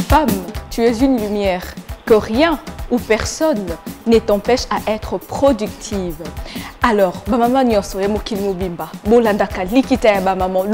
Femme, tu es une lumière, que rien ou personne ne t'empêche à être productive. Alors, maman le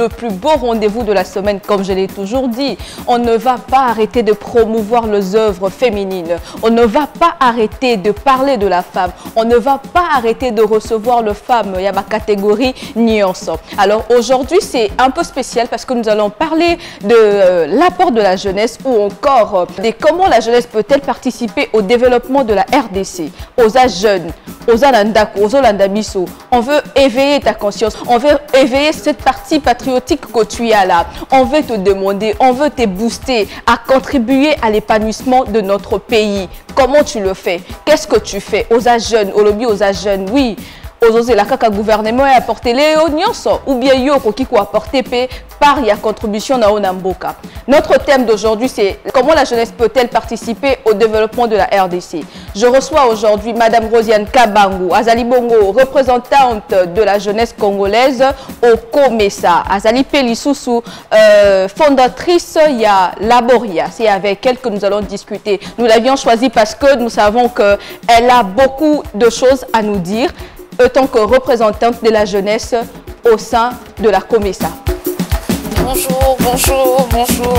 plus beau rendez-vous de la semaine, comme je l'ai toujours dit, on ne va pas arrêter de promouvoir les œuvres féminines, on ne va pas arrêter de parler de la femme, on ne va pas arrêter de recevoir les femmes, il y a ma catégorie nuance. Alors aujourd'hui, c'est un peu spécial parce que nous allons parler de l'apport de la jeunesse ou encore de comment la jeunesse peut-elle participer au développement de la RDC, aux âges jeunes, aux Alandako, aux Olandabiso. On veut éveiller ta conscience, on veut éveiller cette partie patriotique que tu as là. On veut te demander, on veut te booster à contribuer à l'épanouissement de notre pays. Comment tu le fais? Qu'est-ce que tu fais aux âges jeunes, au lobby aux âges jeunes? Oui. Le gouvernement a apporté les ou bien yoko qui a apporté par la contribution na Onamboka. Notre thème d'aujourd'hui, c'est comment la jeunesse peut-elle participer au développement de la RDC. Je reçois aujourd'hui Madame Rosiane Kabangu, Azali Bongo, représentante de la jeunesse congolaise au COMESA. Azali Pelissousou, fondatrice, il y a Laboria. C'est avec elle que nous allons discuter. Nous l'avions choisie parce que nous savons qu'elle a beaucoup de choses à nous dire en tant que représentante de la jeunesse au sein de la COMESA. Bonjour, bonjour, bonjour.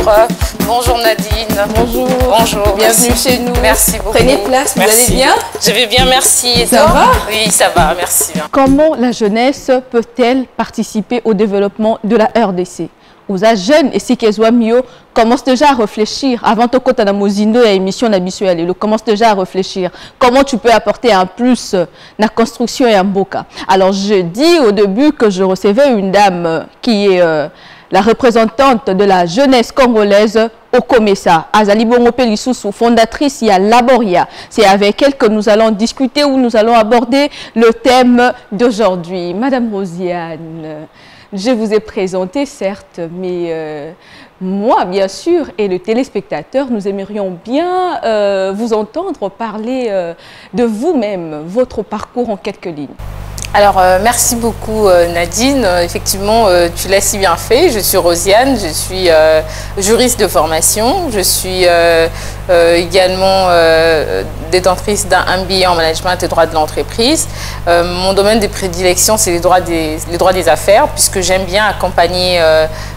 Bonjour Nadine. Bonjour. Bonjour. Bienvenue chez nous. Merci beaucoup. Prenez place, vous allez bien? Je vais bien, merci. Et ça va? Oui, ça va, merci. Comment la jeunesse peut-elle participer au développement de la RDC? Aux jeunes et si qu'elles soient mieux, commence déjà à réfléchir avant de côté la Mozindo et émission n'habituelle. Commence déjà à réfléchir comment tu peux apporter un plus la construction et un boca. Alors je dis au début que je recevais une dame qui est la représentante de la jeunesse congolaise au COMESA, Azali Bongo Pelissousou, fondatrice, il y a Laboria. C'est avec elle que nous allons discuter ou nous allons aborder le thème d'aujourd'hui. Madame Rosiane, je vous ai présenté, certes, mais moi, bien sûr, et le téléspectateur, nous aimerions bien vous entendre parler de vous-même, votre parcours en quelques lignes. Alors, merci beaucoup Nadine. Effectivement, tu l'as si bien fait. Je suis Rosiane, je suis juriste de formation. Je suis également détentrice d'un MBA en management et droit de l'entreprise. Mon domaine de prédilection, c'est les droits des affaires, puisque j'aime bien accompagner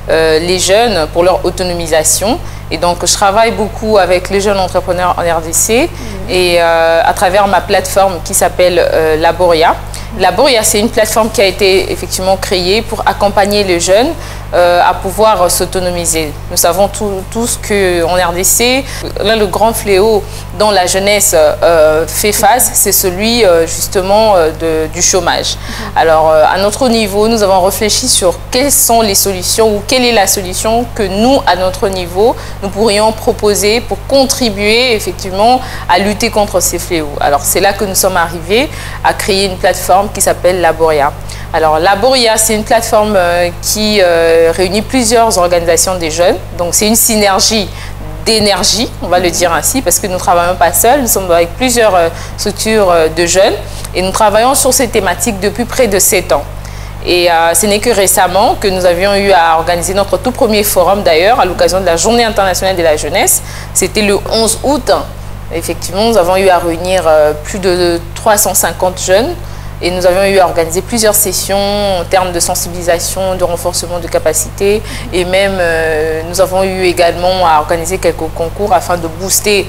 les jeunes pour leur autonomisation. Et donc, je travaille beaucoup avec les jeunes entrepreneurs en RDC et à travers ma plateforme qui s'appelle Laboria. Laboria, c'est une plateforme qui a été effectivement créée pour accompagner les jeunes à pouvoir s'autonomiser. Nous savons tous qu'en RDC, là, le grand fléau dont la jeunesse fait face, c'est celui justement du chômage. Alors, à notre niveau, nous avons réfléchi sur quelles sont les solutions ou quelle est la solution que nous, à notre niveau, nous pourrions proposer pour contribuer effectivement à lutter contre ces fléaux. Alors, c'est là que nous sommes arrivés à créer une plateforme qui s'appelle Laboria. Alors, Laboria, c'est une plateforme qui réunit plusieurs organisations des jeunes. Donc, c'est une synergie d'énergie, on va le dire ainsi, parce que nous ne travaillons pas seuls, nous sommes avec plusieurs structures de jeunes et nous travaillons sur ces thématiques depuis près de 7 ans. Et ce n'est que récemment que nous avions eu à organiser notre tout premier forum d'ailleurs, à l'occasion de la Journée internationale de la jeunesse. C'était le 11 août. Effectivement, nous avons eu à réunir plus de 350 jeunes. Et nous avions eu à organiser plusieurs sessions en termes de sensibilisation, de renforcement de capacités. Et même, nous avons eu également à organiser quelques concours afin de booster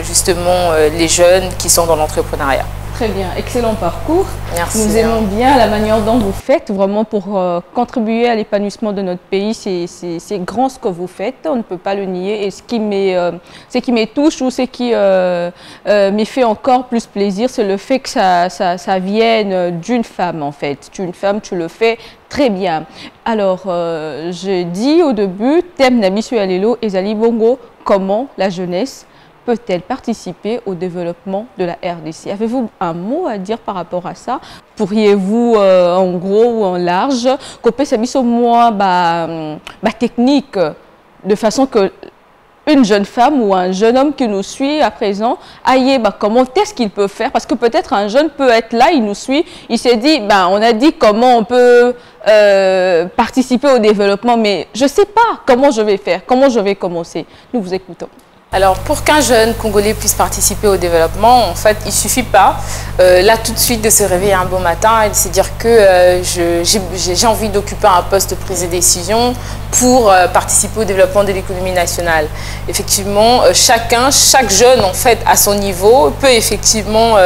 justement les jeunes qui sont dans l'entrepreneuriat. Très bien, excellent parcours. Merci. Nous aimons bien la manière dont vous faites, vraiment pour contribuer à l'épanouissement de notre pays. C'est grand ce que vous faites, on ne peut pas le nier. Et ce qui me touche ou ce qui me fait encore plus plaisir, c'est le fait que ça vienne d'une femme en fait. D'une femme, tu le fais très bien. Alors, j'ai dit au début, thème Nabisu Alelo et Zali Bongo, comment la jeunesse peut-elle participer au développement de la RDC? Avez-vous un mot à dire par rapport à ça? Pourriez-vous, en gros ou en large, couper sa mise au moins technique, de façon que une jeune femme ou un jeune homme qui nous suit à présent, aïe, comment est-ce qu'il peut faire? Parce que peut-être un jeune peut être là, il nous suit, il s'est dit, on a dit comment on peut participer au développement, mais je ne sais pas comment je vais faire, comment je vais commencer. Nous vous écoutons. Alors, pour qu'un jeune Congolais puisse participer au développement, en fait, il ne suffit pas, là, tout de suite, de se réveiller un beau matin et de se dire que j'ai envie d'occuper un poste de prise de décision pour participer au développement de l'économie nationale. Effectivement, chaque jeune, en fait, à son niveau, peut effectivement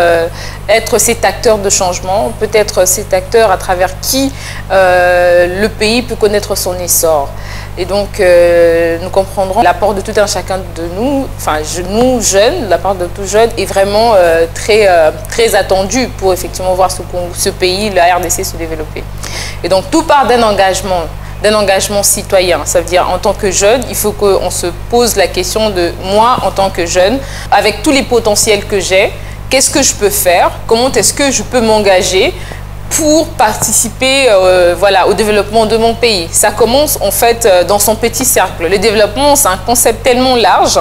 être cet acteur de changement, peut être cet acteur à travers qui le pays peut connaître son essor. Et donc, nous comprendrons l'apport de tout un chacun de nous, enfin, nous jeunes, l'apport de tout jeune est vraiment très attendu pour effectivement voir ce pays, la RDC, se développer. Et donc, tout part d'un engagement citoyen. Ça veut dire, en tant que jeune, il faut qu'on se pose la question de moi, en tant que jeune, avec tous les potentiels que j'ai, qu'est-ce que je peux faire? Comment est-ce que je peux m'engager pour participer voilà, au développement de mon pays? Ça commence en fait dans son petit cercle. Le développement, c'est un concept tellement large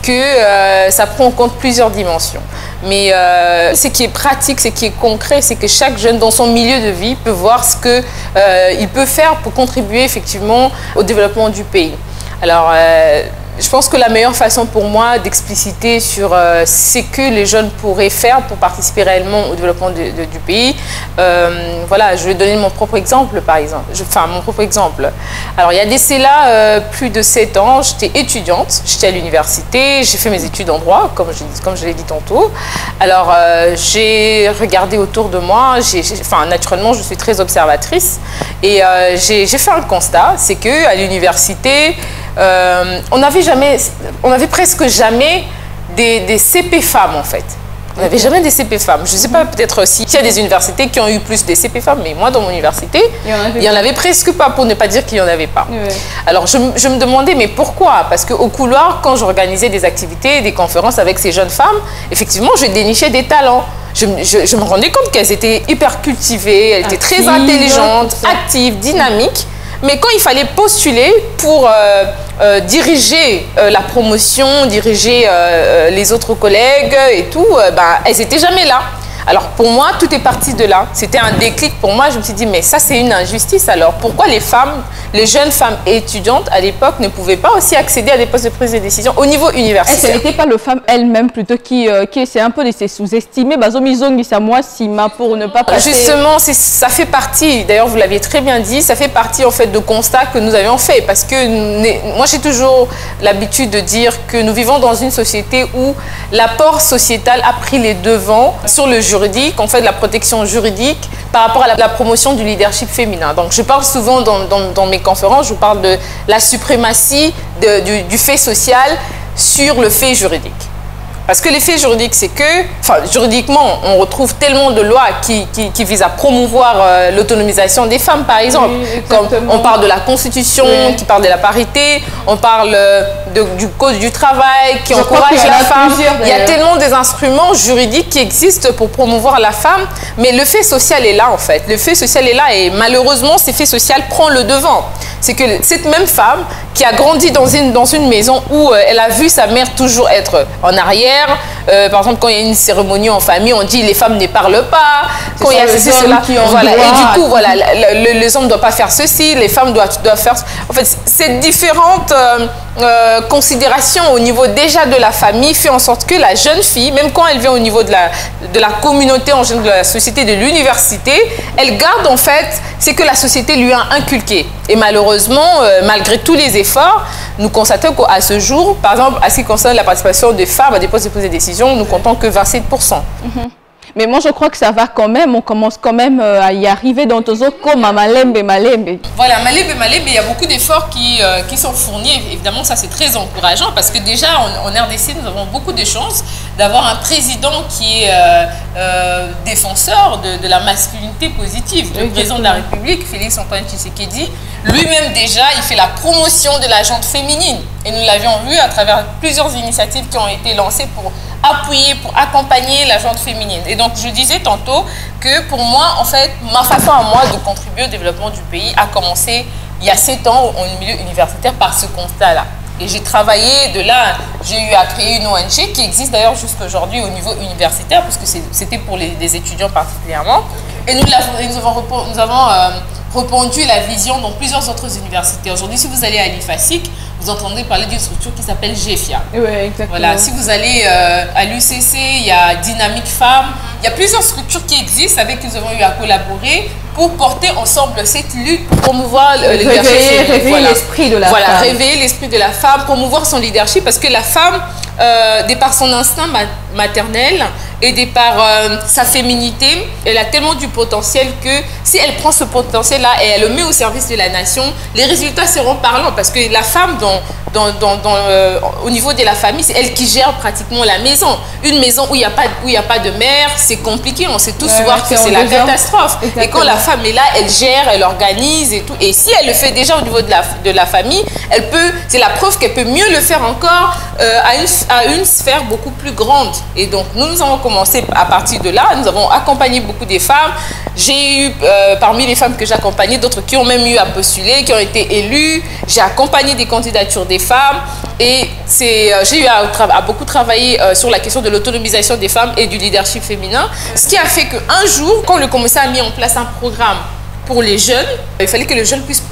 que ça prend en compte plusieurs dimensions. Mais ce qui est pratique, ce qui est concret, c'est que chaque jeune dans son milieu de vie peut voir ce qu'il peut faire pour contribuer effectivement au développement du pays. Alors, je pense que la meilleure façon pour moi d'expliciter sur ce que les jeunes pourraient faire pour participer réellement au développement du pays, voilà, je vais donner mon propre exemple, par exemple. Mon propre exemple. Alors, il y a de cela plus de 7 ans, j'étais étudiante, j'étais à l'université, j'ai fait mes études en droit, comme je l'ai dit tantôt. Alors, j'ai regardé autour de moi, naturellement, je suis très observatrice, et j'ai fait un constat, c'est qu'à l'université, on n'avait presque jamais des CP femmes en fait. On n'avait jamais des CP femmes. Je ne sais pas, peut-être s'il y a des universités qui ont eu plus des CP femmes, mais moi dans mon université, il n'y en avait presque pas, pour ne pas dire qu'il n'y en avait pas. Oui. Alors je me demandais, mais pourquoi? Parce qu'au couloir, quand j'organisais des activités, des conférences avec ces jeunes femmes, effectivement, je dénichais des talents. Je me rendais compte qu'elles étaient hyper cultivées, elles étaient très intelligentes, actives, dynamiques. Mais quand il fallait postuler pour diriger la promotion, diriger les autres collègues et tout, elles n'étaient jamais là. Alors pour moi, tout est parti de là. C'était un déclic pour moi. Je me suis dit, mais ça c'est une injustice. Alors pourquoi les jeunes femmes étudiantes à l'époque ne pouvaient pas aussi accéder à des postes de prise de décision au niveau universitaire? Ce n'était pas le femme elle-même plutôt qui essaie un peu de se sous-estimer. Pour ne pas passer... Justement, ça fait partie, d'ailleurs vous l'aviez très bien dit, ça fait partie en fait de constats que nous avions fait. Parce que moi j'ai toujours l'habitude de dire que nous vivons dans une société où l'apport sociétal a pris les devants sur le juridique. On fait de la protection juridique par rapport à la promotion du leadership féminin. Donc je parle souvent dans mes conférences, je parle de la suprématie du fait social sur le fait juridique. Parce que l'effet juridique, c'est que, juridiquement, on retrouve tellement de lois qui visent à promouvoir l'autonomisation des femmes, par exemple. Oui, comme on parle de la Constitution, qui parle de la parité, on parle du Code du travail, qui encourage la femme. Il y a tellement des instruments juridiques qui existent pour promouvoir la femme, mais le fait social est là, en fait. Le fait social est là et malheureusement, ce fait social prend le devant. C'est que cette même femme qui a grandi dans une maison où elle a vu sa mère toujours être en arrière. Par exemple, quand il y a une cérémonie en famille, on dit les femmes ne parlent pas. Quand il y a ceci, cela, voilà. Et du coup, voilà, les hommes ne doivent pas faire ceci, les femmes doivent faire. En fait, ces différentes considérations au niveau déjà de la famille fait en sorte que la jeune fille, même quand elle vient au niveau de la communauté, en général de la société, de l'université, elle garde en fait ce que la société lui a inculqué. Et malheureusement, malgré tous les efforts, nous constatons qu'à ce jour, par exemple, à ce qui concerne la participation des femmes à des postes de prise de décision, nous comptons que 27%. Mais moi, je crois que ça va quand même. On commence quand même à y arriver dans tous autres comme à Malembe. Voilà, Malembe, il y a beaucoup d'efforts qui sont fournis. Évidemment, ça, c'est très encourageant parce que déjà, en RDC, nous avons beaucoup de chance d'avoir un président qui est défenseur de la masculinité positive. Le président de la République, Félix Antoine Tshisekedi, lui-même déjà, il fait la promotion de la gente féminine. Et nous l'avions vu à travers plusieurs initiatives qui ont été lancées pour appuyer, pour accompagner la gente féminine. Et donc, je disais tantôt que pour moi, en fait, ma façon à moi de contribuer au développement du pays a commencé il y a 7 ans au milieu universitaire par ce constat-là. Et j'ai travaillé de là, j'ai eu à créer une ONG qui existe d'ailleurs jusqu'aujourd'hui au niveau universitaire, parce que c'était pour les étudiants particulièrement. Et nous avons répandu la vision dans plusieurs autres universités. Aujourd'hui, si vous allez à l'IFASIC, vous entendez parler d'une structure qui s'appelle GEFIA. Oui, exactement. Voilà, si vous allez à l'UCC, il y a Dynamique Femmes. Il y a plusieurs structures qui existent avec qui nous avons eu à collaborer pour porter ensemble cette lutte, pour promouvoir le leadership. Réveiller l'esprit de la femme. Voilà, réveiller l'esprit de la femme, promouvoir son leadership, parce que la femme, de par son instinct maternel et de par sa féminité, elle a tellement du potentiel que si elle prend ce potentiel-là et elle le met au service de la nation, les résultats seront parlants, parce que la femme, au niveau de la famille, c'est elle qui gère pratiquement la maison. Une maison où il n'y a pas de mère, c'est compliqué, on sait tous voir que c'est la catastrophe. Exactement. Et quand la femme est là, elle gère, elle organise et tout. Et si elle le fait déjà au niveau de la famille, c'est la preuve qu'elle peut mieux le faire encore à une sphère beaucoup plus grande. Et donc, nous avons commencé à partir de là. Nous avons accompagné beaucoup de femmes. J'ai eu, parmi les femmes que j'ai accompagnées, d'autres qui ont même eu à postuler, qui ont été élues. J'ai accompagné des candidatures des femmes. Et j'ai eu à beaucoup travailler sur la question de l'autonomisation des femmes et du leadership féminin. Ce qui a fait qu'un jour, quand le commissaire a mis en place un programme pour les jeunes, il fallait que les jeunes puissent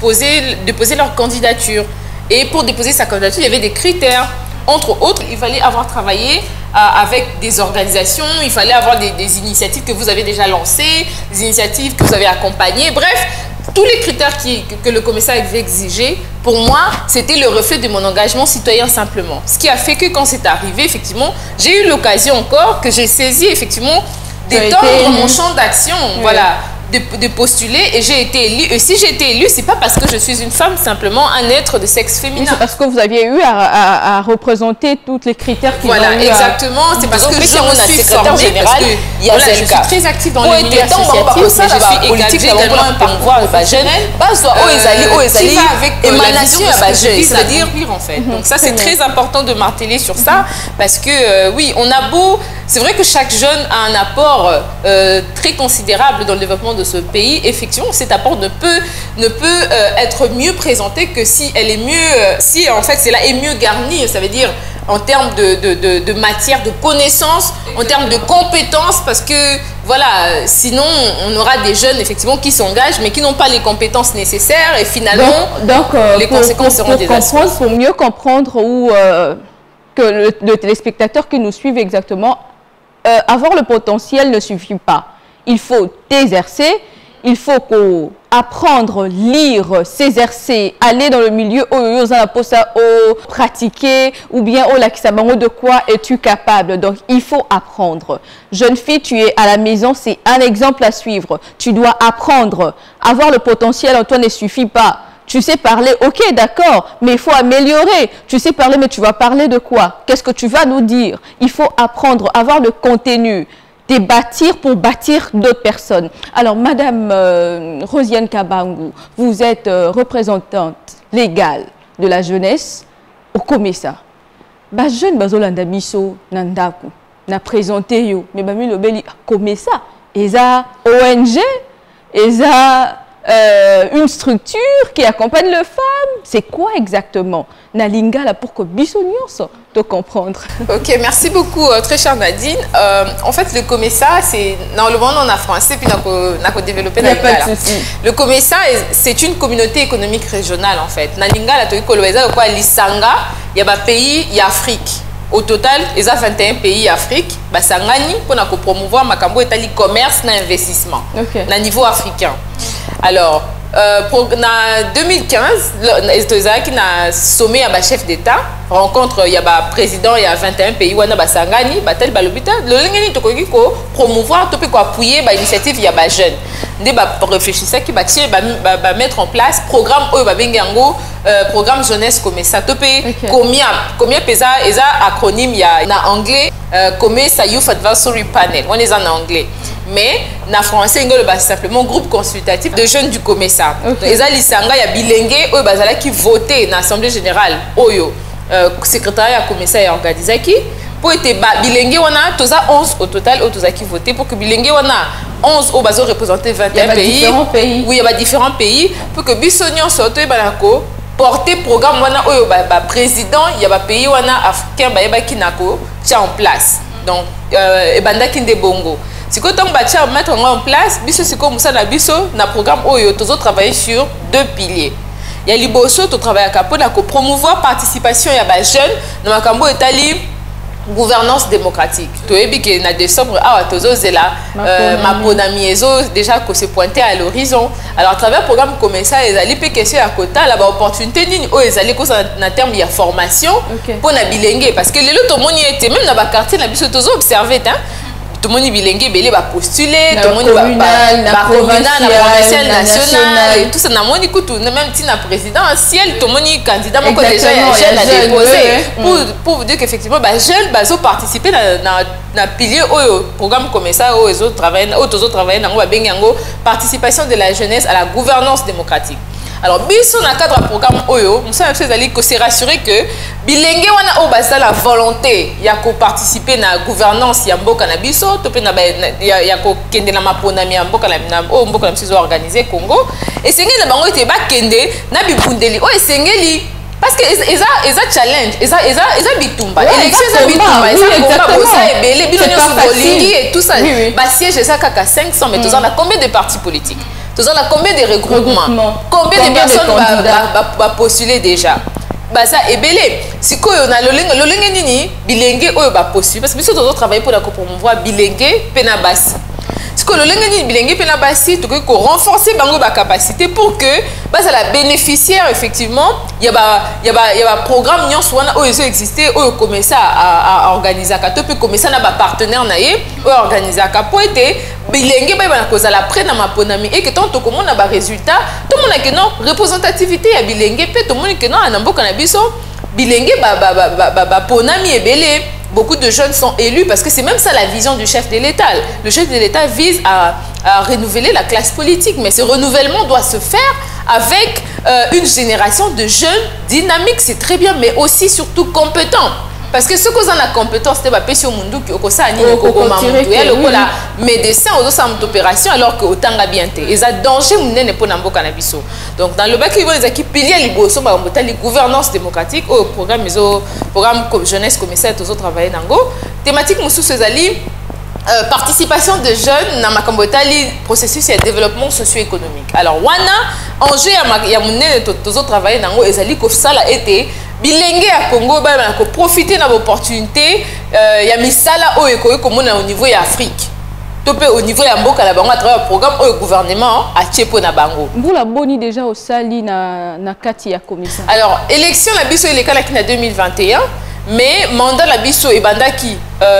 déposer leur candidature. Et pour déposer sa candidature, il y avait des critères. Entre autres, il fallait avoir travaillé avec des organisations, il fallait avoir des initiatives que vous avez déjà lancées, des initiatives que vous avez accompagnées. Bref, tous les critères que le commissaire avait exigés, pour moi, c'était le reflet de mon engagement citoyen simplement. Ce qui a fait que quand c'est arrivé, effectivement, j'ai eu l'occasion encore que j'ai saisi effectivement d'étendre mon champ d'action. Oui. Voilà. De postuler, et j'ai été élue. Et si j'ai été élue, c'est pas parce que je suis une femme, simplement un être de sexe féminin. C'est parce que vous aviez eu à représenter tous les critères qui Voilà, exactement. C'est parce que je me suis formée, parce que je suis très active dans le milieu associatif, mais je suis également un parcours professionnel qui va avec émanation de ce que je vise à accomplir, en fait. Donc ça, c'est très important de marteler sur ça, parce que oui, on a beau... C'est vrai que chaque jeune a un apport très considérable dans le développement de ce pays. Effectivement, cet apport ne peut être mieux présenté que si elle est mieux, si en fait cela est mieux garni, ça veut dire en termes de matière, de connaissances, en termes de compétences, parce que voilà, sinon on aura des jeunes effectivement qui s'engagent mais qui n'ont pas les compétences nécessaires et finalement les conséquences seront désastreuses. Pour mieux comprendre que le téléspectateur qui nous suit exactement, avoir le potentiel ne suffit pas. Il faut t'exercer, il faut apprendre, lire, s'exercer, aller dans le milieu pratiquer, ou bien de quoi es-tu capable. Donc, il faut apprendre. Jeune fille, tu es à la maison, c'est un exemple à suivre. Tu dois apprendre. Avoir le potentiel en toi ne suffit pas. Tu sais parler, ok, d'accord, mais il faut améliorer. Tu sais parler, mais tu vas parler de quoi? Qu'est-ce que tu vas nous dire? Il faut apprendre, avoir le contenu, bâtir pour bâtir d'autres personnes. Alors, Madame Rosiane Kabangu, vous êtes représentante légale de la jeunesse au COMESA. Ba jeune bazolanda biso nandaku na présenté yo, mais bami lobeli COMESA, eza ONG, eza une structure qui accompagne les femmes. C'est quoi exactement? Nalinga là pour que bisognos te comprendre. Ok, merci beaucoup, très chère Nadine. En fait, le COMESA, c'est dans le monde en français puis on a développé Nalinga. Le COMESA, c'est une communauté économique régionale en fait. Nalinga là, tu vois quoi? Lisanga, il y a pays, il y a Afrique. Au total, il y a 21 pays Afrique. Basangani pour promouvoir makambo et commerce et investissement. À niveau africain. Alors, en 2015, tozalaki na sommet ya ba chef d'État, rencontre ya ba président ya 21 pays wana basangani, batel balobita, lolengeni tokoki ko promouvoir to pe ko appuyer ba initiative ya ba jeune. Nde ba réfléchissa ki ba tie ba mettre en place programme oyo ba bengi yango programme jeunesse comme ça to pe combien pesa eza acronyme ya na anglais comme ça youth advisory panel, on est en anglais. Mais na français ngolo ba simplement groupe consultatif de jeunes du Comesa. Eza lisanga ya bilenge oyo bazala ki voter na assemblée générale oyo secrétariat ya Comesa ya organisé ki pour être bilenge wana toza 11 au total au toza ki voter pour que bilenge wana 11 au bazo représenter 21 pays. Oui, il y a différents pays pour que bisonyon soto e balako porter programme wana oyo ba président il y a pays wana africain ba yeba kinako tient en place. Donc e banda kinde bongo. Si quand on va mettre en place, biso siko musana biso na programme oyo tozo travailler sur deux piliers. Il y a liboso to travailler pour la promouvoir participation ya ba jeunes na makambo etali gouvernance démocratique. To ebi que na décembre tozo zela maponami ezo déjà que se pointer à l'horizon. Alors à travers programme comme ça les ali pe question ya quota la ba opportunité nini o ezali ko na terme ya formation pour na bilenge parce que lelo to moni était même na ba quartier na biso tozo observer tout le monde bilenge belé va postuler, tout le monde va provincial, national et tout ça. N'a moni kutu même si na présidentiel, tout le monde candidat mon déjà jeune à déposer pour vous dire qu'effectivement jeune bazo participer na pilier au programme comme ça aux autres travaillent dans va bengango participation de la jeunesse à la gouvernance démocratique. Alors, biso na cadre programme oyo, nous sommes allés se rassurer que bilenge wana o basa la volonté ya ko participer na gouvernance ya mboka na biso, to pe na ya ko kende na mapona mi mboka na o mboka na biso organiser Congo. Et sengeli na bango ete ba kende na bibundeli o esengeli parce que eza challenge, eza bitumba. Élection eza bitumba, eza combat bosa ebele bino nyoso bolingi et tout ça. Ba siège eza kaka 500 mais toza na combien de partis politiques? Toza na combien de regroupements? Combien de personnes va postuler déjà? Ça ebele sikoyo na lolenge nini bilenge oyo ba postuler parce que biso tozo travailler pour la promouvoir bilenge pena basi. Sikoyo lolenge nini bilenge pena basi to ko renforcer bango ba capacité pour que ça la bénéficiaire effectivement il y a programme nyonso wana oyo exister oyo commencer à organiser ka to peut commencer na ba partenaire na ye oyo organiser ka po été bilenge ba na koza la près na maponami et que tant to komona ba résultat tout monde que non représentativité ya bilenge pe tout monde que non na mboka na biso bilenge ba ponami ebele. Beaucoup de jeunes sont élus parce que c'est même ça la vision du chef de l'État. Le chef de l'État vise à renouveler la classe politique, mais ce renouvellement doit se faire avec une génération de jeunes dynamiques, c'est très bien, mais aussi surtout compétents. Parce que ce qu'on a la compétence, c'est pas péché au monde qui au ça ni le la médecin aux autres opérations alors que autant la bien ils a danger munene pour namboka na biso. Donc dans le bac ils vont les équipes piliers liboso ba mbotali gouvernance démocratique au programme comme jeunesse comme ça tous autres travailler nango thématique musu sezali participation de jeunes dans makambotali processus de développement socio-économique. Alors wana enjeu ya munene tous autres travailler nango ezali ko sala été bilenge ya Congo ba ko profiter na opportunité ya misala oyo ko komona au niveau ya Afrique topé au niveau ya mboka la bango à travers programme au gouvernement a tiepo na bango mbula boni déjà au sali na kati ya commission. Alors élection la biso il est kala ki na 2021 mais mandat la biso e bandaki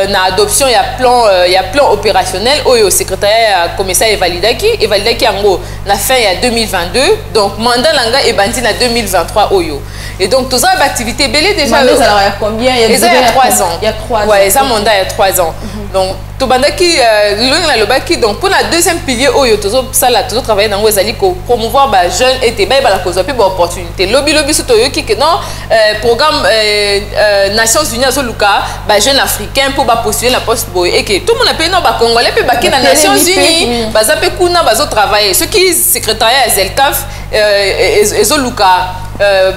na adoption ya plan opérationnel au secrétariat commissaire evalidaki yango na fin ya 2022 donc mandat langa e bandi na 2023 oyo et donc tous les activités belé déjà alors il y a combien il y a 3 ans. Il y a 3 ans. Ouais, ça mandat il y a 3 ans. Donc to bandaki le lobaki donc pour la deuxième pilier oyo tozo sala tozo travailler dans ezali ko promouvoir ba jeunes et te ba la cause pe ba opportunité lobby soto yo ki que non programme Nations Unies zo luka ba jeunes africains pour ba postuler la poste boy et que tout le monde appelle non ba congolais pe ba ki na Nations Unies ba za pe kuna ba zo travailler ce qui secrétariat Zelcaf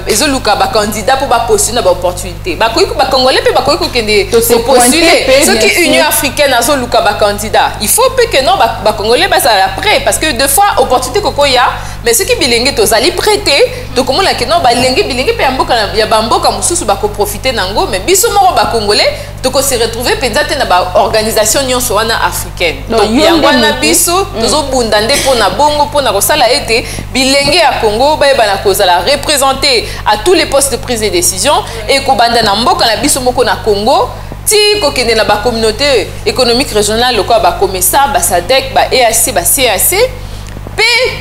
ezo luka ba candidat pour ba postuler ba opportunité ba ko ba congolais pe ba ko kende postuler ce qui Union africaine azo luka ba candidat il faut que non ba congolais ba ça après parce que deux fois opportunité koko ya mais ce qui bilenge tozali prêté to comment la non ba bilenge pe mboka ya bamboka mususu ba ko profiter nango mais biso moko ba congolais to ko se retrouver peut-être na ba organisation nyonso wana africaine donc yango na biso tozo bunda nde pona bongo pona ko sala ete bilenge ya Congo ba na kozala représenter à tous les postes de prise de décision et ko banda na mboka na biso moko na Congo ti ko kende na ba communauté économique régionale lokwa ba COMESA ba SADC ba EAC ba CAC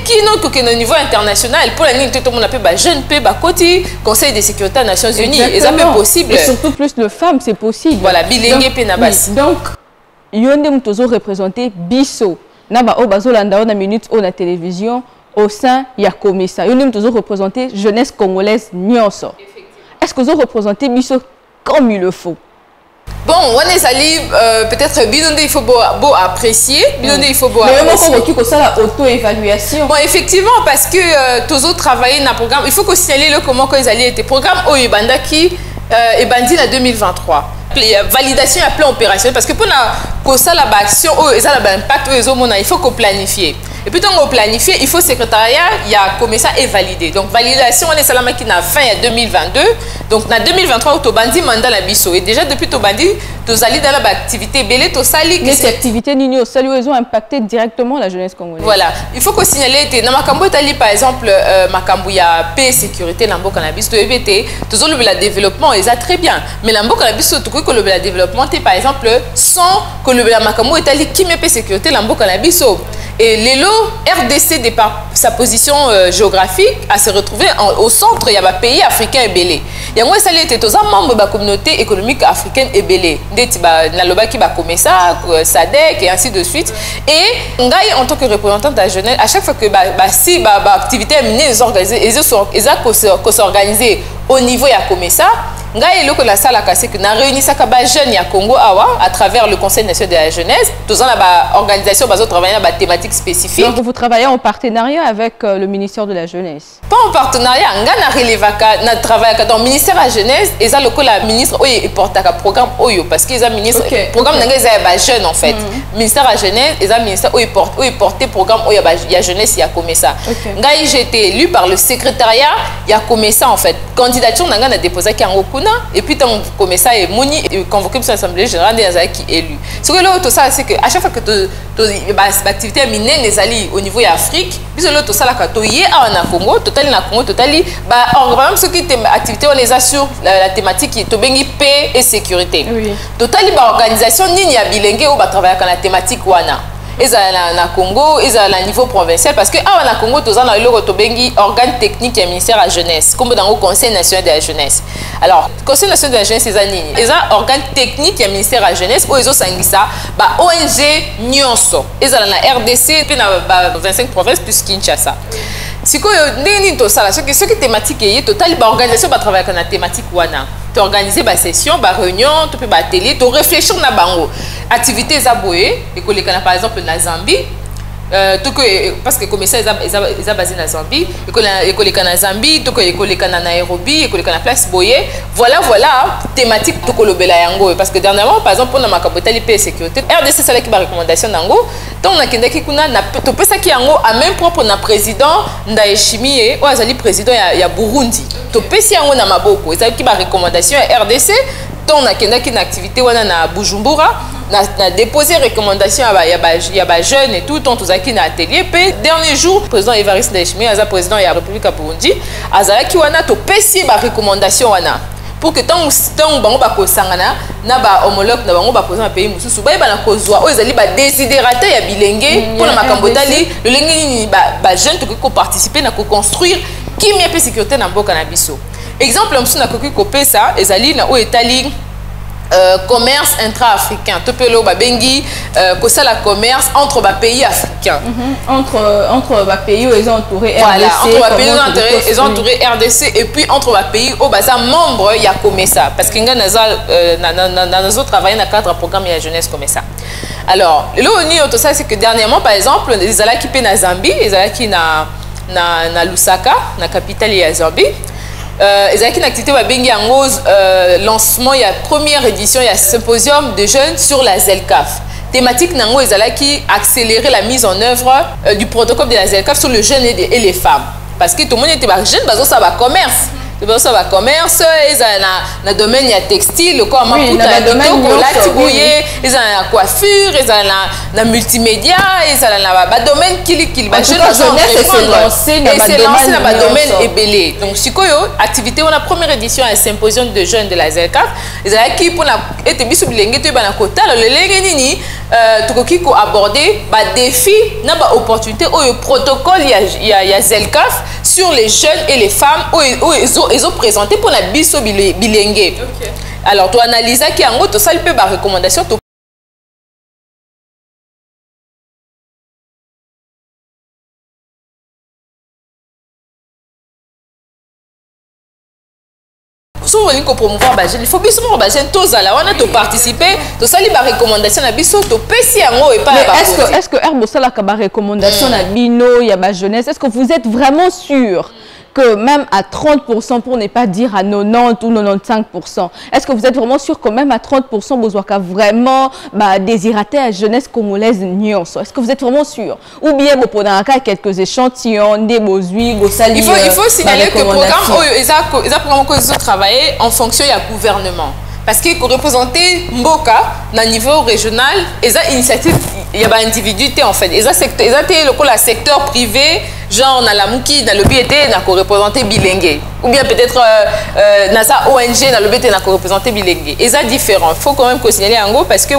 qui n'ont qu'au niveau international pour la ligne tout le monde appelle jeune paix côté Conseil de sécurité des Nations Unies et ça c'est possible et surtout plus de femmes c'est possible voilà bilingue penabasi donc yonde mutozo représenter biso na ba obazolanda na minute au la télévision au sein ya COMESA yonde mutozo représenter jeunesse congolaise nyonso est-ce que vous représentez biso comme il le faut? Bon, on est allé peut-être binondé il faut beau apprécier, binondé il faut beau apprécier. Mais comment ça la auto-évaluation? Bon, effectivement parce que tous autres travaillent dans le programme, il faut qu'on signale le comment ils allaient être programme Oyebanda qui est bandit en 2023. Validation à plan opérationnel parce que pour que ça la action ça la impact il faut qu'on planifie. Et puis, on planifie, il faut secrétariat, il y a COMESA est validé. Donc, validation, on est salama qui n'a fin en 2022. Donc, en 2023, tu as bandi mandat la biso. Et déjà, depuis tu bandi, tu as allé dans l'activité belé, tu as sali. Mais ces activités, Nino, elles ont impacté directement la jeunesse congolaise. Voilà. Il faut qu'on signale, dans Makambo, tu as par exemple, Makambo, il y a paix et sécurité, Lambo Cannabis, tu as EBT, tu as le développement, ils ont très bien. Mais Lambo Cannabis, tu as le développement, par exemple, sans que le Makambo est allé qui met paix et sécurité, Lambo Cannabis. Et l'élo RDC, de par sa position géographique, a se retrouvé au centre, il y a un pays africain et belé. Il y a un membre de la communauté économique africaine et belé. Naloba qui va COMESA, SADC et ainsi de suite. Et en tant que représentant de la jeunesse, à chaque fois que si l'activité est menée, ils s'organiser au niveau de la COMESA. Ngai eloko la sala kasi que na réunissaka ba jeunes ya Congo awa à travers le Conseil national de la jeunesse tous en ba organisation bazo travailler na ba thématique spécifique. Donc vous travaillez en partenariat avec le ministère de la jeunesse. Pas en partenariat, nga na relevaka na travaillaka dans le ministère de la jeunesse et ça le la ministre oyo portaka programme oyo parce que les ministres programme nga za ba jeunes en fait. Ministère de la jeunesse et ça ministère oyo porter programme oyo ya jeunesse ya COMESA. Ngai j'ai été élu par le secrétariat ya COMESA en fait. Candidature nga na déposé ki en et puis tant COMESA est moni convoqué pour l'Assemblée générale des qui est élu. Ce que l'autre ça c'est que à chaque fois que l'activité est minée les alliés au niveau d'Afrique, puis l'autre ça la katoyé à Congo, total na Congo totali même ce qui est activité on les assure la thématique qui est tobengi paix et sécurité. Totali organisation ni ya bilenge ou travailler avec la thématique wana. Ils sont na Congo, ils sont à niveau provincial parce que na Congo tous en le tobengi organe technique et ministère de la jeunesse comme dans le Conseil national de la jeunesse. Alors Conseil national de la jeunesse ils ont organe technique et ministère de la jeunesse où ils ont sangisa ONG nyonso. Ils sont na RDC puis na 25 provinces plus Kinshasa. Si quoi ndeni to sala ce qui thématique est total organisation va travailler avec la thématique wana. Tu organiser ba session, ba réunion, tu peux ba télé, tu réfléchir na bango. Activités zaboé, et par exemple na Zambie. Parce que comme ça ils ont basé na Zambie, école na Zambie, école na Nairobi, école na place Boye. Voilà thématique to kolobela yango parce que dernièrement par exemple pour na makabotali paix sécurité RDC ça qui ba recommandation nango tant na kendaki kuna na to pesa ki yango a même propre na président Ndayishimiye ou azali président ya Burundi to pesa yango na maboko ça qui ba recommandation RDC tant na kendaki na activité wana na Bujumbura na déposé recommandation à ba jeunes et tout tous aki na atelier pe dernier jour président Evariste Ndayishimiye aza président ya République ya Burundi azalaki wana to pesi ba recommandation wana pour que tant bango ba kosangana na ba homologue na bango ba président pays mususu ba na kozwa o ezali ba désidérateur ya bilenge pour na makambo tali le lengi ba jeunes to ko participer na ko construire qui mieux pe sécurité na mboka na biso exemple mususu na koki ko pesa ezali na o etali commerce intra-africain. Tu peux le bengi que ça la commerce entre les pays africains. Entre les pays où ils ont entouré RDC. Voilà, entre les pays où ils ont entouré RDC et puis entre les pays où ils sont membres il y a COMESA parce que nous travaillons dans 4 programmes de la jeunesse COMESA. Alors, le ça c'est que dernièrement par exemple ils allaient qui na Zambie, ils allaient qui na Lusaka, la capitale de Zambie. Ils ont une activité lancement, il y a première édition, il y a symposium de jeunes sur la ZELCAF. thématique nango ezalaki accélérer la mise en œuvre du protocole de la ZLECAf sur le jeune et les femmes parce que tout le monde était jeune bazo ça va commerce. Ça va commerce, ils ont dans domaine il y a textile, quoi, oui, dans le domaine ils ont la coiffure, ils ont la multimédia, ils ont la domaine qui va jeune c'est lancé dans le domaine ébélé. Donc si quoi activité on a première édition à symposium de jeunes de la ZLECAf, ils ont qui pour la été biso bilenge to bana kota le lenge nini tukoki ko aborder ba défi na ba opportunité au protocole il y a ZLECAf sur les jeunes et les femmes ils ont présenté pour la biso bilingue. Okay. Alors, tu analyses qui en gros, tu as une recommandation. Promouvoir il faut bien tous à la on a to participer to sali ba recommandation na biso to pesi yango et pas est-ce que herbo sala ka ba recommandation na bino ya ba jeunesse est-ce que vous êtes vraiment sûr que même à 30%, pour ne pas dire à 90 ou 95%, est-ce que vous êtes vraiment sûr que même à 30%, vous avez vraiment désiraté la jeunesse congolaise nyonso? Est-ce que vous êtes vraiment sûr? Ou bien vous pouvez quelques échantillons, des il faut signaler que le programme, ils ont travaillé en fonction du gouvernement. Parce que pour représenter Mboka, à niveau régional, ils ont initiative, il y a une individualité en fait. Ils ont le secteur privé, genre on a la mouki, dans le BT, on a représenté bilingue. Ou bien peut-être dans sa ONG, dans le BT, on a représenté bilingue. Ils sont différents. Il faut quand même signaler en gros parce que ils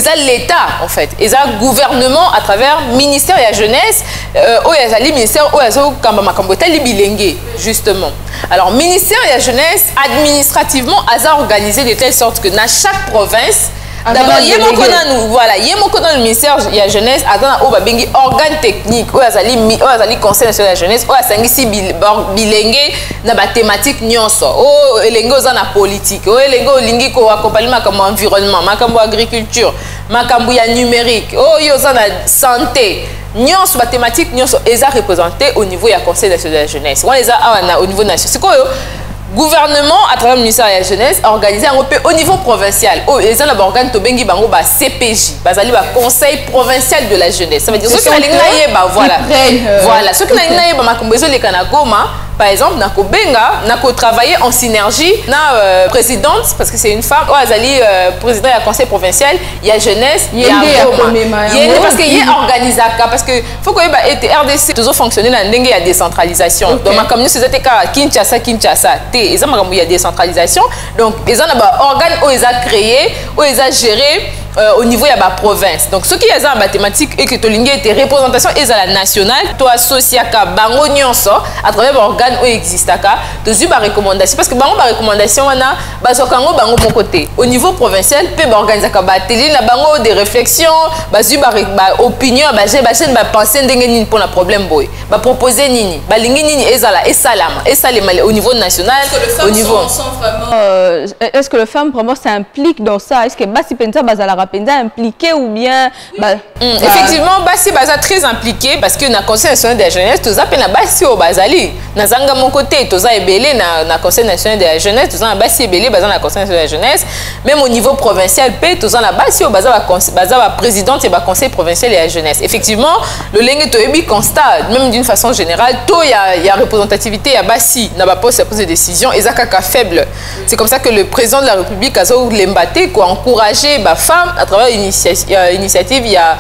ont l'État en fait. Ils ont le gouvernement à travers le ministère de la jeunesse, où ils ont le ministère, où ils ont le bilingue, justement. Alors, ministère de la jeunesse, administrativement, ils ont organisé de telle sorte que dans chaque province, d'abord, il y a le ministère de la jeunesse, il y a un organe technique, il y a le conseil national de la jeunesse, il y a un bilingue dans la thématique, il y a la politique, il y a l'accompagnement comme environnement, l'agriculture, le numérique, il y a la santé. La thématique est représentée au niveau du conseil national de la jeunesse. Au niveau national. C'est quoi gouvernement à travers le ministère de la jeunesse organisé au niveau provincial. Les organes tobengi bango ba CPJ, le conseil provincial de la jeunesse. Ça veut dire ceux qui voilà, ceux qui n'ont pas besoin les Kanagoma. Par exemple, nako travailler en synergie na présidente parce que c'est une femme, Azali président du conseil provincial, il y a jeunesse, il y a parce que il y a organisaka parce que faut que RDC toujours fonctionner dans il y a décentralisation. Donc ma communauté c'était Kinshasa té, ils ont il y a décentralisation. Donc ils ont un organe où ils ont créé, où ils ont géré au niveau de la province. Donc, ce qui est en mathématiques et que tu as des représentations est à la nationale, tu associes à bango nyonso à travers l'organe où existe tu as des recommandations parce que bango ba recommandation on a basokango bango mon côté. Au niveau provincial, peut organiser ka télé na bango des réflexions, bazu ba opinion, ba penser ndenge nini pour le problème boy. Ba proposer nini, ba lingi nini ezala et salama au niveau national, au niveau est-ce que les femmes vraiment s'impliquent dans ça? Est-ce que basi pensa bazala impliqué ou bien effectivement basi baza très impliqué parce que na conseil national de la jeunesse tous appellent na basi au bazali na zanga mon côté tous a ebelé na conseil national de la jeunesse tous a basi ebelé baza na conseil national de la jeunesse même au niveau provincial pe tous a na basi au baza présidente et ba conseil provincial de la jeunesse. Effectivement le lenge to ebi constat même d'une façon générale to il y a représentativité ya basi na ba poste de décision ezaka faible. C'est comme ça que le président de la République a lembaté ko encourager ba femme à travers l'initiative il y a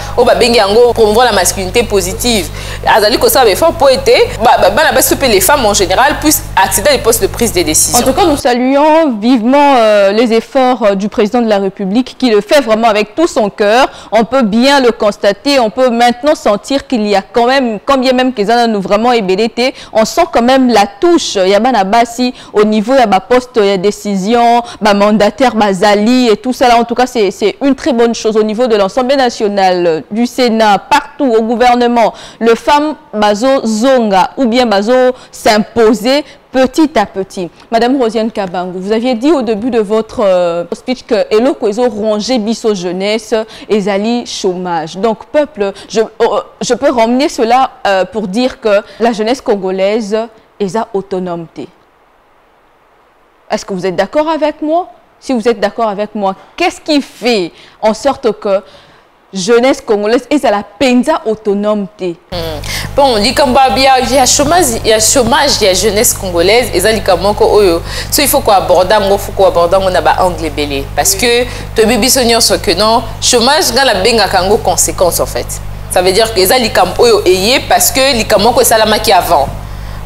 promouvoir la masculinité positive. Azali ko ça effort pour être les femmes en général puissent accéder à des postes de prise de décision. En tout cas, nous saluons vivement les efforts du président de la République qui le fait vraiment avec tout son cœur. On peut bien le constater, on peut maintenant sentir qu'il y a quand même, combien même qu'ils en ont vraiment ébélité, on sent quand même la touche. Il y a Banabasi au niveau de la poste de décision, mandataire, Bazali et tout ça. Là, en tout cas, c'est une très bonne chose au niveau de l'Assemblée nationale, du Sénat, partout au gouvernement. Le femme bazo zonga ou bien bazo s'imposer petit à petit. Madame Rosiane Kabangu, vous aviez dit au début de votre speech que Eloko Ezo rongé biso jeunesse et zali chômage. Donc peuple, je peux ramener cela pour dire que la jeunesse congolaise est à autonomité. Est-ce que vous êtes d'accord avec moi? Si vous êtes d'accord avec moi, qu'est-ce qui fait en sorte que jeunesse congolaise et ça la penza autonome. Bon, il y a chômage, il y a jeunesse congolaise et ça il faut qu'on aborde on a anglais belé parce que to bibi sonyo so que non chômage dans la benga kango conséquence en fait. Ça veut dire que ça li kam oyo eye parce que li kamoko salama qui avant.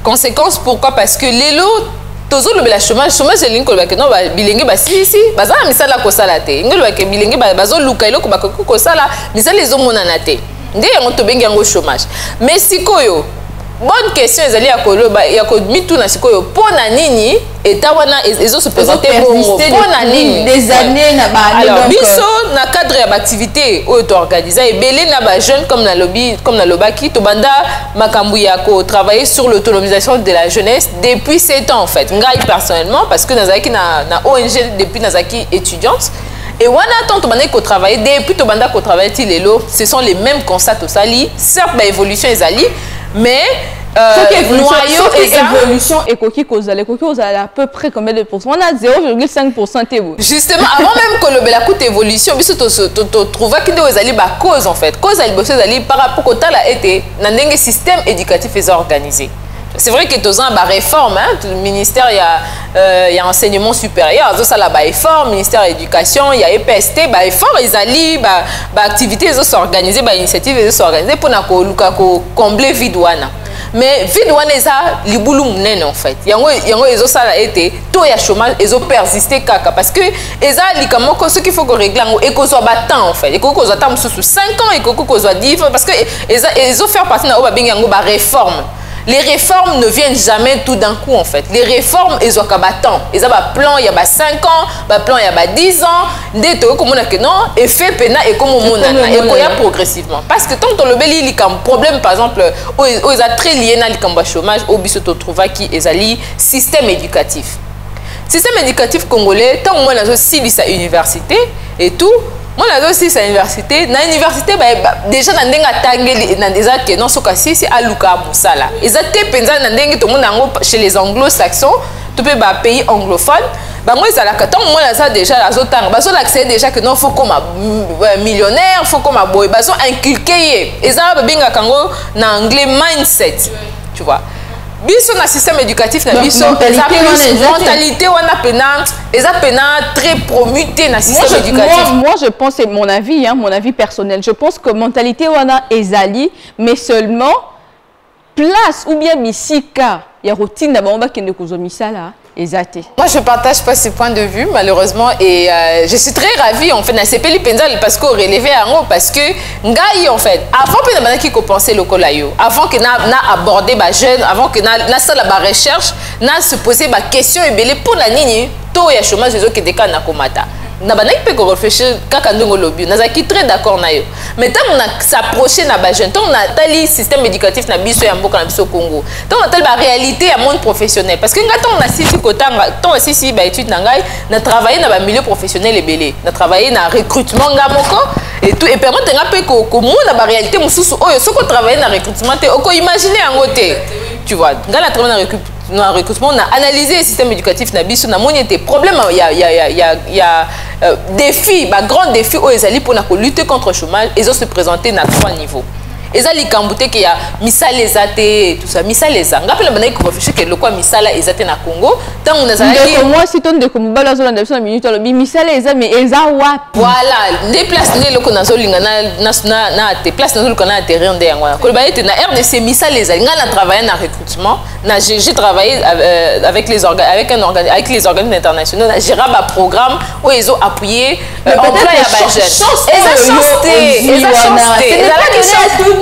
Conséquence pourquoi parce que lelo tozo le chômage c'est l'inko ba que non ba bilenge ba si baza misala ko salate ngelo ba que bilenge ba bazo luka iloko ba ko sala misala les homona nate. Ndé yango to bengi yango chômage mais sikoyo bonne question ezali ya koloba ya ko mitu na sikoyo pona nini eta wana ezo se présenter bongo pona nini des années na ba alors biso na cadre ya activité o to organiser et belé na ba jeune comme na lobby comme na lobaki to banda makambu ya ko travailler sur l'autonomisation de la jeunesse depuis 7 ans en fait ngai personnellement parce que nazaki na ONG depuis nazaki étudiante. Et on attend qu'on travaille depuis que on travaille ce sont les mêmes constats au sali certes l'évolution est ali mais évolution et coquille causale à peu près combien de pourcents on a 0,5% justement avant même que le la coûte évolution biso to trouver que des ali ba cause en fait cause ali par rapport au tal a été dans un système éducatif est organisé. C'est vrai que tous ans bah réforme hein le ministère il y a enseignement supérieur ça là bah réforme ministère éducation il y a EPST bah réforme ils allient bah activités ils s'organiser bah initiative ils s'organiser pour na ko combler vide wana mais vide wana ça libulu munene en fait yango ils ça là été taux ya chômage ils ont persisté kaka parce que eza likamoko ce qu'il faut que régler et qu'on soit battant en fait et qu'on soit temps sous 5 ans et qu'on soit 10 parce que ils ont faire partie na ba bengi yango ba réforme. Les réformes ne viennent jamais tout d'un coup en fait. Les réformes, ils ont qu'à battre. Ils ont un plan, il y a 5 ans, un plan, il y a 10 ans. Dès que comme on a que non, et fait pena et comme on a et qu'on y a progressivement. Parce que tant que le bel il y a un problème par exemple, ils ont très lié à le chômage, au biso to trouva qui est ali système éducatif. Système éducatif congolais, tant que moi là aussi à université et tout. Moi là aussi c'est université na université déjà na ndenga tangeli na déjà que non soka si c'est aluka musala ezate penza na ndenge to mona ngo chez les anglo-saxons tout pe ba pays anglophone moi ça la tant moi là ça déjà la zotang baso l'accès déjà que non faut comme millionnaire faut comme boy baso inculquer eza ba benga kango na anglais mindset tu vois. Biso na système éducatif na biso mentalité wana pena très promuté na système éducatif. Moi je pense c'est mon avis hein, mon avis personnel. Je pense que mentalité wana ezali mais seulement place ou bien misika ya routine na bamba kende kozo misala ezate. Moi je partage pas ce point de vue malheureusement et je suis très ravie en fait na sepeli penzal parce qu'on relevait en parce que ngai en fait avant que na qui ko penser le kolayo avant que na aborder ba jeune avant que na ça la recherche na se poser ba question et belé pour la nini to ya chômage les autres qui décane na komata na banaki pe ko réfléchir kaka ndongo lobi nazaki très d'accord na yo mais tant on a s'approcher na ba jeune tant on a tali système éducatif na biso ya mboka na biso Congo tant on a tali ba réalité ya monde professionnel parce que ngata on a sisi kotanga tant sisi ba étude na ngai na travailler na ba milieu professionnel ebelé na travailler na recrutement ngamoko et tout et permettre nga pe ko mona ba réalité mususu oyo soko travailler na recrutement te oko imaginer yango te tu vois ngala travailler na recrutement on a analysé le système éducatif na biso na moni te problème il y a défi grand défi où ils allaient pour lutter contre le chômage ils ont se présenter à 3 niveaux. Ils ont les qu'il y a misala ezate tout ça misala ezanga ngapela banaki ko réfléchir que le quoi misala ezate na Congo tant on a moi si ton de comme bala zo na minute lo bi misala eza mais eza wapi voilà des places ne loko na zo linga na te place na zo loko na terrain de yango ko ba ete na RDC misala ezali nga na travailler na recrutement na j'ai travaillé avec les organismes internationaux na gérer ba programme où ils ont appuyé emploi ya ba jeunes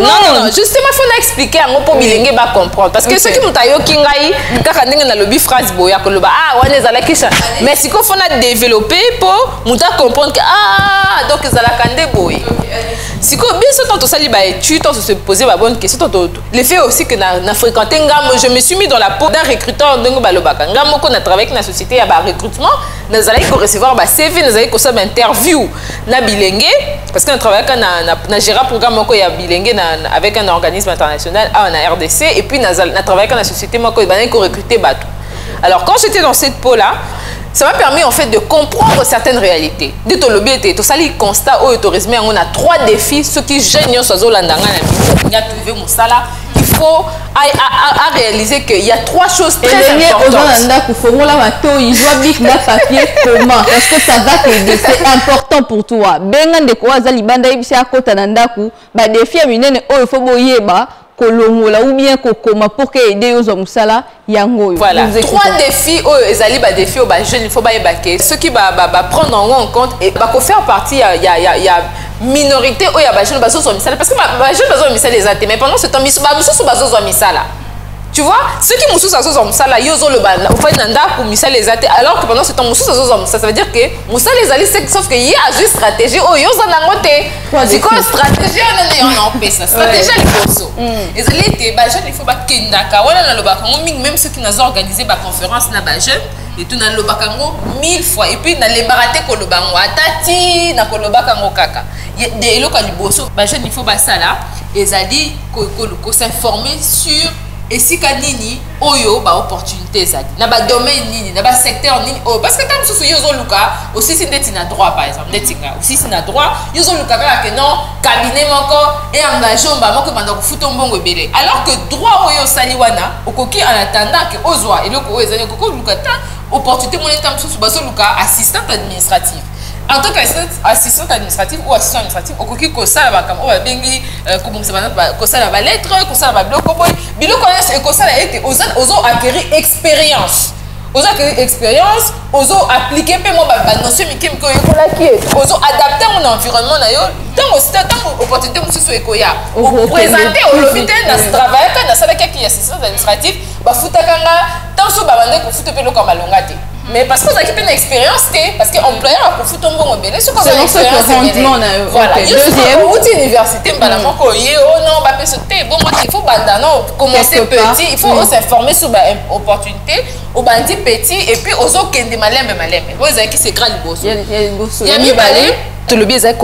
non justement faut expliquer ngo pour bilenge ba comprendre parce que ceux qui mutayo kingai kaka ndenge na lobby phrase boya ko loba wana ezala kisha mais siko faut na développer pour muta comprendre que donc ezala kande boy siko biso tant sali ba étude tant se poser ba bonne question tant le fait aussi que na fréquenter ngamo je me suis mis dans la peau d'un recruteur ndenge ba lobaka ngamo ko na travailler avec la société ya ba recrutement nazali ko recevoir ba CV nazali ko ça ba interview na bilenge parce que na travailler na gérer programme ko ya bilenge avec un organisme international en RDC et puis na travailler avec la société moi ko ba ko recruter bateau. Alors quand j'étais dans cette peau là ça m'a permis en fait de comprendre certaines réalités. De te lobby était tout ça les constats au tourisme on a 3 défis ceux qui gênent sur Zolandanga il y a trouvé mon sala il faut à réaliser qu'il y a 3 choses très importantes. Parce que ça va t'aider, c'est important pour toi. Bengan de quoi Zalibanda ibisa kota nandaku, ba défi minene o il faut boyeba. Ou bien pour que aider aux hommes sala yango. Voilà. 3 défis ezali ba défis au ba jeune il faut ba ébaquer. Ce qui va prendre en compte et va faire partie il y a minorité ou il y a ba jeune bazo zo misala parce que ba jeune bazo misala les athées mais pendant ce temps misu bazo zo misala. Tu vois, ceux qui moussous à Moussa là, yozo le ban, au fait nanda pour Moussa les athées, alors que pendant ce temps moussous à Moussa, ça veut dire que Moussa les alliés, sauf qu'il y a juste stratégie, oh yozo nangote. C'est quoi stratégie on en paix ça. Stratégie les bosso. Les alliés étaient bah jeune il faut pas kendaka. Voilà dans le bakango même ceux qui nous ont organisé ba conférence na ba jeune et tout dans le bakango 1000 fois et puis dans les baraté ko le bango atati na ko le bakango kaka. Des locaux les bosso, ba jeune il faut ba ça là, les alliés ko s'informer sur et si kanini oyo ba opportunité zali na ba domaine nini na ba secteur nini oh parce que tant que yozo luka aussi si ndeti na droit par exemple ndetinga aussi si na droit yozo luka que non cabinet moko et engagé ba moko banda ko futo mbongo ebele alors que droit oyo sali wana okoki en attendant que ozwa et loko ezali ko luka ta opportunité mon temps sous baso luka assistant administratif. En tant qu'assistant administratif ou assistant administratif, au coquille kosa la comme on bengi comme ça va kosa la lettre, kosa la bloc boy, bilo connaît et kosa la été aux acquérir expérience. Aux acquérir expérience, aux appliquer pe moi ba notion mikem ko yokola qui est, aux adapter mon environnement na yo, tant aussi tant opportunité musu so ekoya. Présenter au lobité dans ce travail quand dans ça qui est assistant administratif, ba futakanga tant so ba bande ko futo pe lo comme alongate. Mais parce que vous avez une expérience, parce que l'employeur a profité de bon obéir. C'est une expérience. Voilà. Deuxième, vous êtes université, oh non, il faut commencer petit, il faut s'informer sur l'opportunité, au bandit petit, et puis aux autres qui ont des malèmes. Vous avez qui c'est grand le boss. Il y a mis balé. Tout le biais est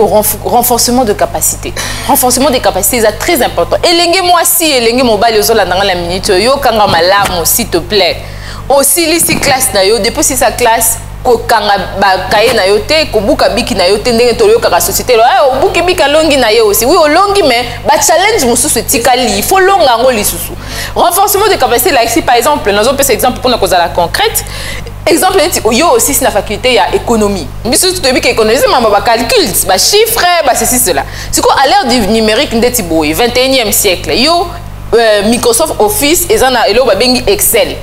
renforcement de capacité. Renforcement des capacités, c'est très important. Et l'engagement si, et l'engagement balé aux autres dans la minute, yo kanga malam, s'il te plaît. Aussi lisi classe na yo depuis sa classe ko kanga ba kaye na yo te ko buka biki na yo te ndenge to yo kaka société lo o buki bika longi na yo aussi oui o longi mais ba challenge mususu tikali il faut longa ngo lisusu renforcement de capacité là ici par exemple nous avons exemple pour la cause à la concrète exemple yo aussi c'est la faculté ya économie biso to bika économie c'est mama ba calcul ba chiffre ba ceci cela c'est quoi à l'ère du numérique ndeti boy 21e siècle yo Microsoft Office ezana elo ba bengi Excel.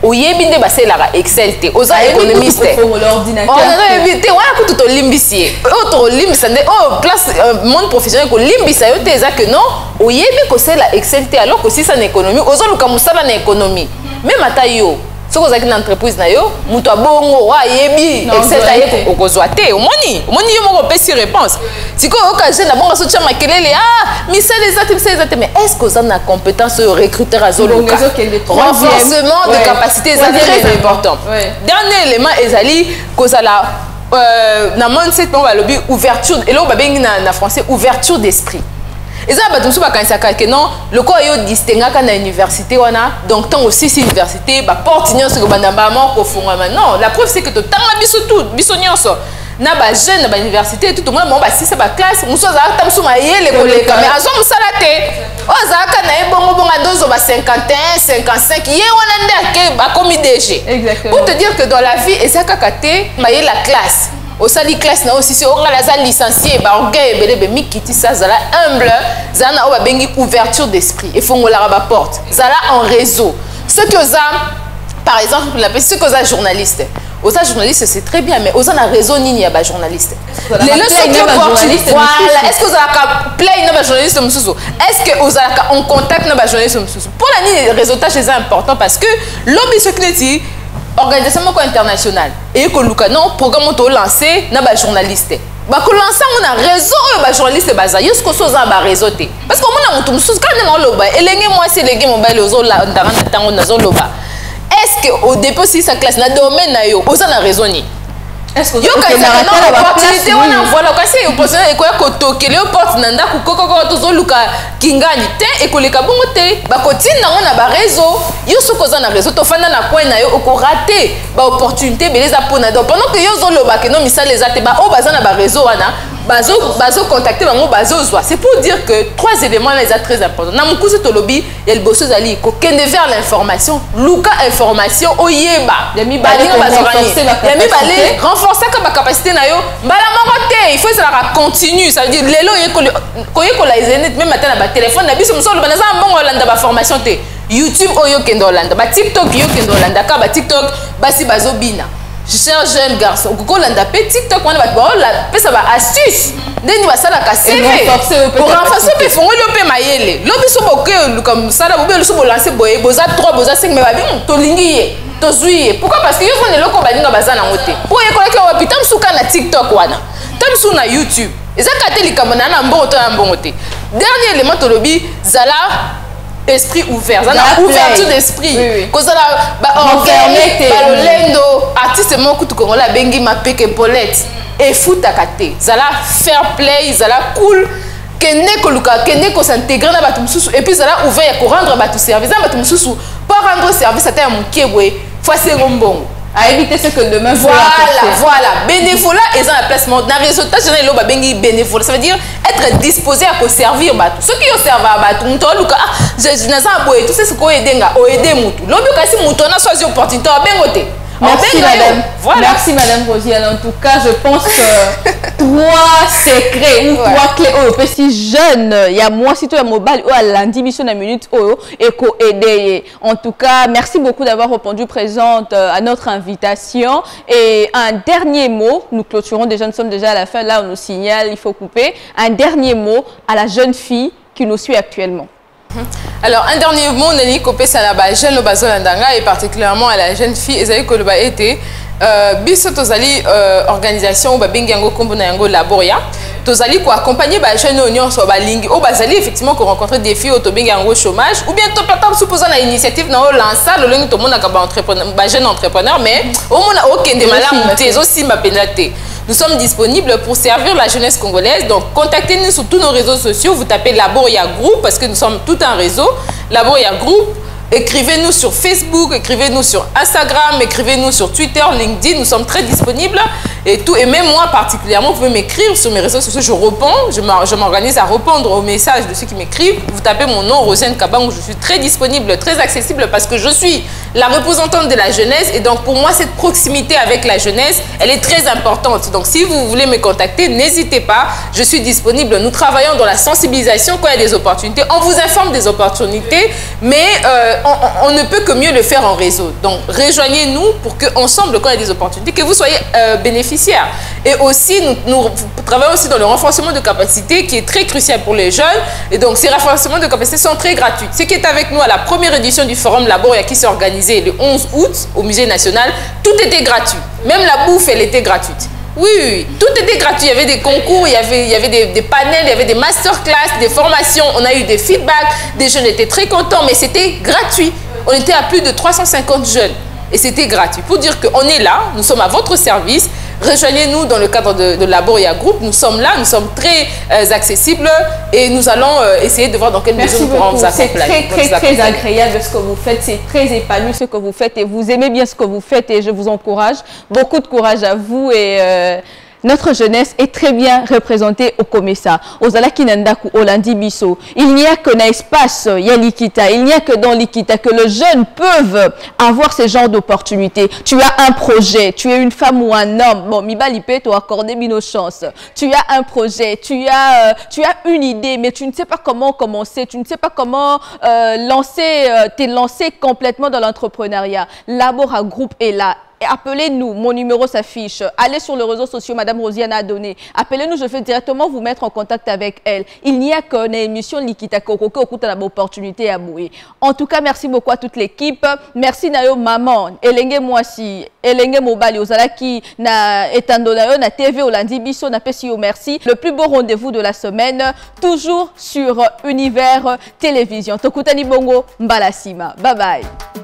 Oyebi nde baselara Excel te oza économiste l'ordinateur on éviter wala ko tout limbisie autre limbisa nde oh place monde professionnel ko limbisa yo te eza que non oyebi ko sela Excel te alors que si ça na économie oza luka musala na économie même ata yo soko zaki na entreprise na yo muto abongo wa yebi Excel ta ye ko kozwa te omoni yo moko pesi réponse siko okaje na bonga so tia makelele misala ezate mais est-ce que oza na compétence recruteur azoluka renforcement de capacité c'est très important. Dernier élément ezali kozala na mindset on va lobby ouverture et là on va bengi na français ouverture d'esprit. Et ça, batumsu bakanisaka que non, le quoi yo distingaka na université wana, donc tant aussi si université, ba porte nyonso ko bandambama ko fungama. Non, la preuve c'est que to tanga biso tout, biso nyonso. Na ba jeune na ba université tout le monde ba si c'est ba classe, muso za tamsu ma yele koleka mais azo musala te. O za ka na ebongo bonga dozo ba 51, 55, ye wana ndake ba komi DG. Exactement. Pour te dire que dans la vie et ça kakate, ma yé la classe. Au sali classe na aussi on a la licencié ba orgueil belebe mikiti ça zala humble zana o ba bengi ouverture d'esprit et faut ngola ba porte zala en réseau ce que ça par exemple la ce que ça journaliste journaliste c'est très bien mais aux a réseau nini ya ba journaliste les leçons voilà est-ce que vous avez play na ba journaliste mususu est-ce que vous avez en contact na ba journaliste mususu pour la ni réseautage c'est important parce que lobby secret organisation internationale et que luka non programme to lancé na ba journaliste ba ko lancer on a réseau ba journaliste baza yesko so za ba réseau te parce que on a mutu mususu quand na loba elenge moi c'est lenge mobile ozo la ndanga tango na zo loba est-ce que au dépôt si sa classe na domaine na yo oza na raison ni est-ce que yo kana opportunité wana voilà kasi opportunité ekoya kotokele yo porte na ndako kokoko tozoluka kingani te ekoleka bongo te bakotinda ngo na bareseau yo soki oza na réseau tofanda na coin na yo okorate baopportunité ebele eza mpona donc pendant que yo ozoloba ke no misala eza te baoyo baza na bareseau wana bazocontacte bango bazozwa. C'est pour dire que 3 éléments là eza très importants. Na mokusu tolobi ya liboso ezali kokende vers l'information luka information oyeba ya mibale renforcer ka capacité na yo mbala moko te il faut ça continue, ça veut dire lelo koyekola ezenet même matin na ba téléphone na biso musolo banaza mbongo olanda ba formation te YouTube oyo kende olanda ba TikTok yo kende olanda ka ba TikTok basi bazobina. Cher jeune garçon, on a un TikTok, on a ça va astuce. Deni basala ka CV pour renforcer pe fongo lo pe mayele. Lo biso boke comme ça là bo so bo lancer boye boza 3 boza 5 mais ba bi to lingi to zui. Pourquoi? Parce que yo fone loko baninga bazana ngote. Po ye kola ke wa pitam suka na TikTok wana. Tam su na YouTube. Eza kateli kamana na mbongo to na mbongo te. Dernier élément to lobi zala esprit ouvert, ça n'a ouverture d'esprit. Cause ça ba enfermé ba lolendo artiste mon kutu kongola bengi ma peke Paulette et futa kate. Zala fair play, zala cool. Kene koluka kene ko s'intégrer na batu mususu et puis zala ouvert pour rendre batu service. Na batu mususu pour rendre service à ta mukebwe fois c'est ngombongo. À éviter ce que demain voilà bénévolat et dans la placement dans résultat général lo ba bengi bénévolat, ça veut dire être disposé à servir batu ceux qui servent à batu muto luka je na za boye tout c'est ce ko edenga o aider mutu lobi kasi muto na choisi opportunité o bengote. Merci madame. Voilà. Merci madame Rosiane. En tout cas, je pense que 3 secrets ou 3 clés au petit jeune, il y a moi si tu es mobile ou à lundi mission à minute et co aider. En tout cas, merci beaucoup d'avoir répondu présente à notre invitation et un dernier mot, nous clôturons déjà, nous sommes déjà à la fin là on nous signale, il faut couper. Un dernier mot à la jeune fille qui nous suit actuellement. Alors, un dernier mot, Nelly Kopé Salaba, jeune Lobazolandanga et particulièrement à la jeune fille Esaïe Koloba était biso tozali organisation ba bengango kombo na yango Laboria tozali ko accompagner ba jeune union so ba lingi o bazali effectivement ko rencontrer des filles au bengango chômage ou bien to peut-être supposant na initiative na o lancer le lingi to mona ka ba entrepreneur ba jeune entrepreneur mais au mona okende malamu te aussi ma penate. Nous sommes disponibles pour servir la jeunesse congolaise. Donc, contactez-nous sur tous nos réseaux sociaux. Vous tapez Laboria Group parce que nous sommes tout un réseau. Laboria Group. Écrivez-nous sur Facebook, écrivez-nous sur Instagram, écrivez-nous sur Twitter, LinkedIn. Nous sommes très disponibles. Et même moi particulièrement, vous pouvez m'écrire sur mes réseaux sociaux. Je réponds, je m'organise à répondre aux messages de ceux qui m'écrivent. Vous tapez mon nom, Rosiane Kabang. Je suis très disponible, très accessible parce que je suis la représentante de la jeunesse. Et donc, pour moi, cette proximité avec la jeunesse, elle est très importante. Donc, si vous voulez me contacter, n'hésitez pas. Je suis disponible. Nous travaillons dans la sensibilisation quand il y a des opportunités. On vous informe des opportunités, mais on ne peut que mieux le faire en réseau. Donc, rejoignez-nous pour qu'ensemble, quand il y a des opportunités, que vous soyez bénéficiaires. Et aussi, nous travaillons aussi dans le renforcement de capacité qui est très crucial pour les jeunes. Et donc, ces renforcements de capacité sont très gratuits. Ce qui est avec nous à la première édition du Forum Laboria qui s'est organisé le 11 août au Musée National, tout était gratuit. Même la bouffe, elle était gratuite. Oui, tout était gratuit. Il y avait des concours, il y avait des panels, il y avait des masterclass, des formations. On a eu des feedbacks. Des jeunes étaient très contents, mais c'était gratuit. On était à plus de 350 jeunes. Et c'était gratuit. Pour dire qu'on est là, nous sommes à votre service. Rejoignez-nous dans le cadre de Laboria Group. Nous sommes là, nous sommes très accessibles et nous allons essayer de voir dans quelle mesure nous pourrons vous accompagner. C'est très agréable ce que vous faites. C'est très épanoui ce que vous faites et vous aimez bien ce que vous faites et je vous encourage. Beaucoup de courage à vous et notre jeunesse est très bien représentée au Comessa, aux Alakinandaku, au Landi Bisso. Il n'y a que dans l'espace, il y a l'Ikita. Il n'y a que dans l'Ikita que les jeunes peuvent avoir ce genre d'opportunités. Tu as un projet, tu es une femme ou un homme. Bon, Mibalipé t'a accordé nos chances. Tu as un projet, tu as une idée, mais tu ne sais pas comment commencer, tu ne sais pas comment te lancer complètement dans l'entrepreneuriat. Laboria Group est là. Appelez-nous, mon numéro s'affiche. Allez sur les réseaux sociaux, Madame Rosiane a donné. Appelez-nous, je vais directement vous mettre en contact avec elle. Il n'y a qu'une émission Likita Kokoko au la opportunité à bouiller. En tout cas, merci beaucoup à toute l'équipe. Merci Nayo Maman, Elenge Mwasi, Elenge Mobali, Ozalaki, na Etandonayo, na TV Olandi Bisso, na Pesio, merci. Le plus beau rendez-vous de la semaine, toujours sur Univers Télévision. Tokutani Bongo, Mbalasima. Bye bye.